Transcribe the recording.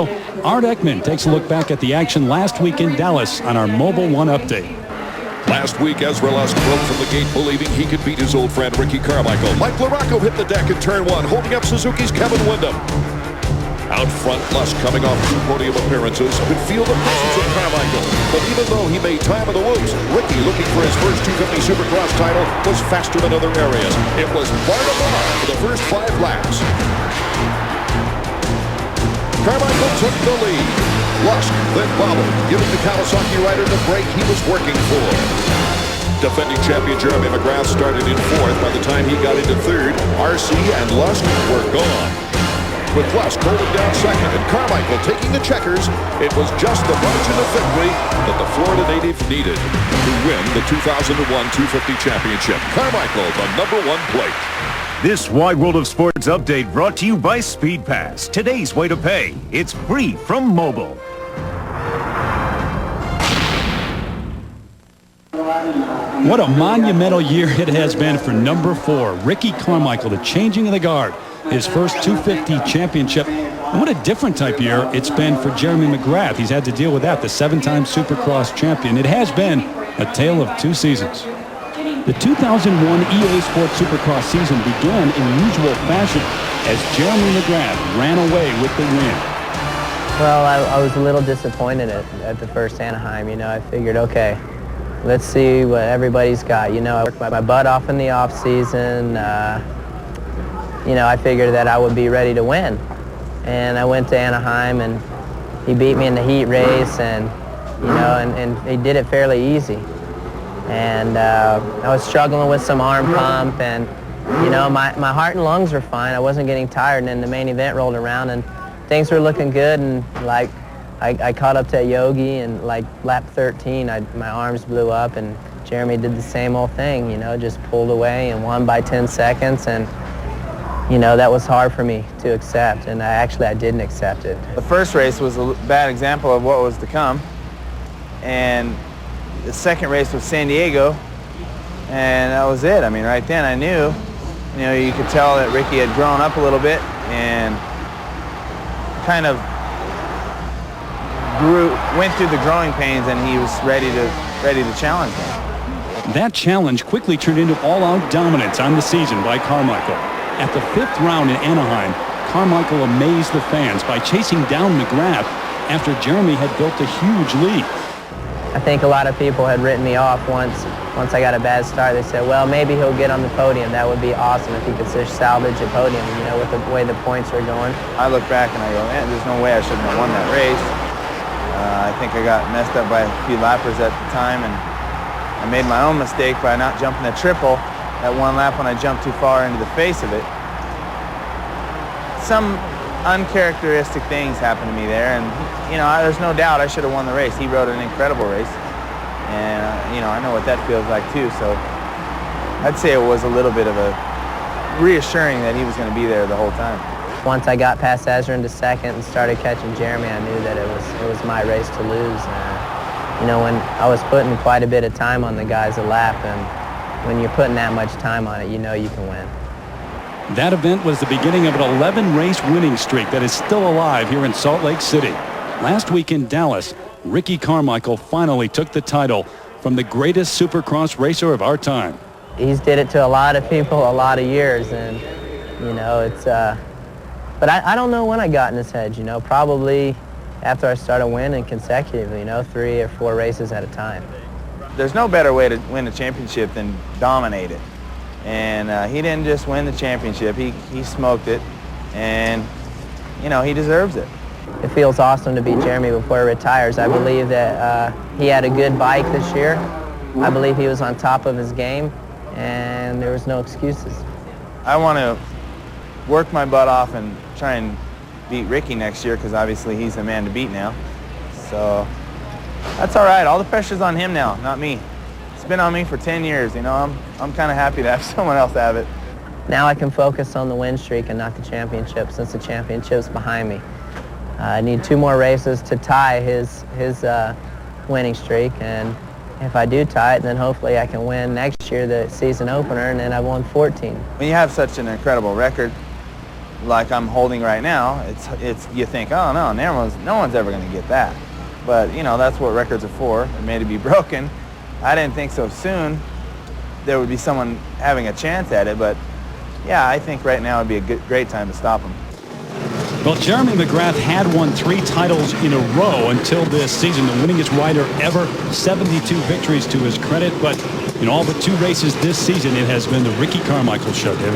Art Ekman takes a look back at the action last week in Dallas on our Mobile One update. Last week, Ezra Lusk broke from the gate believing he could beat his old friend Ricky Carmichael. Mike LaRocco hit the deck in turn one, holding up Suzuki's Kevin Windham. Out front, Lusk, coming off 2 podium appearances, could feel the presence of Carmichael. But even though he made time of the whoops, Ricky, looking for his first 250 Supercross title, was faster than other areas. It was bar to bar for the first 5 laps. Carmichael took the lead. Lusk then bobbled, giving the Kawasaki rider the break he was working for. Defending champion Jeremy McGrath started in 4th. By the time he got into 3rd, RC and Lusk were gone. With Lusk holding down 2nd and Carmichael taking the checkers, it was just the margin of victory that the Florida native needed to win the 2001 250 championship. Carmichael, the #1 plate. This Wide World of Sports update brought to you by Speed Pass. Today's way to pay. It's free from mobile. What a monumental year it has been for #4, Ricky Carmichael, the changing of the guard. His first 250 championship. And what a different type year it's been for Jeremy McGrath. He's had to deal with that, the 7-time Supercross champion. It has been a tale of 2 seasons. The 2001 EA Sports Supercross season began in usual fashion as Jeremy McGrath ran away with the win. Well, I was a little disappointed at the first Anaheim. You know, I figured, okay, let's see what everybody's got. You know, I worked my butt off in the off season. You know, I figured that I would be ready to win. And I went to Anaheim and he beat me in the heat race and, you know, and he did it fairly easy. And I was struggling with some arm pump and, you know, my heart and lungs were fine. I wasn't getting tired, and then the main event rolled around and things were looking good, and like I caught up to Yogi, and like lap 13, my arms blew up, and Jeremy did the same old thing, you know, just pulled away and won by 10 seconds. And you know, that was hard for me to accept, and I didn't accept it. The first race was a bad example of what was to come, and the second race was San Diego, and that was it. I mean, right then I knew, you know, you could tell that Ricky had grown up a little bit and kind of went through the growing pains, and he was ready to challenge me. That challenge quickly turned into all-out dominance on the season by Carmichael. At the 5th round in Anaheim, Carmichael amazed the fans by chasing down McGrath after Jeremy had built a huge lead. I think a lot of people had written me off once I got a bad start. They said, well, maybe he'll get on the podium. That would be awesome if he could salvage a podium, you know, with the way the points were going. I look back and I go, man, there's no way I shouldn't have won that race. I think I got messed up by a few lappers at the time, and I made my own mistake by not jumping the triple that one lap when I jumped too far into the face of it. Some uncharacteristic things happened to me there, and you know, there's no doubt I should have won the race. He rode an incredible race, and you know, I know what that feels like too. So I'd say it was a little bit of a reassuring that he was going to be there the whole time. Once I got past Ezra into 2nd and started catching Jeremy, I knew that it was my race to lose. You know, when I was putting quite a bit of time on the guys a lap, and when you're putting that much time on it, you know you can win. That event was the beginning of an 11-race winning streak that is still alive here in Salt Lake City. Last week in Dallas, Ricky Carmichael finally took the title from the greatest Supercross racer of our time. He's did it to a lot of people a lot of years, and you know, it's but I don't know when I got in his head, you know, probably after I started winning consecutively, you know, 3 or 4 races at a time. There's no better way to win a championship than dominate it. And he didn't just win the championship, he smoked it, and you know, he deserves it. It feels awesome to beat Jeremy before he retires. I believe that he had a good bike this year. I believe he was on top of his game, and there was no excuses. I want to work my butt off and try and beat Ricky next year, because obviously he's the man to beat now. So that's all right. All the pressure's on him now, not me. It's been on me for 10 years, you know. I'm kind of happy to have someone else have it. Now I can focus on the win streak and not the championship, since the championship's behind me. I need 2 more races to tie his winning streak, and if I do tie it, then hopefully I can win next year the season opener, and then I've won 14. When you have such an incredible record, like I'm holding right now, it's you think, oh no, no one's ever going to get that. But you know, that's what records are for. They're made to be broken. I didn't think so soon there would be someone having a chance at it, but yeah, I think right now would be a great time to stop him. Well, Jeremy McGrath had won 3 titles in a row until this season, the winningest rider ever, 72 victories to his credit. But in all but 2 races this season, it has been the Ricky Carmichael show, David.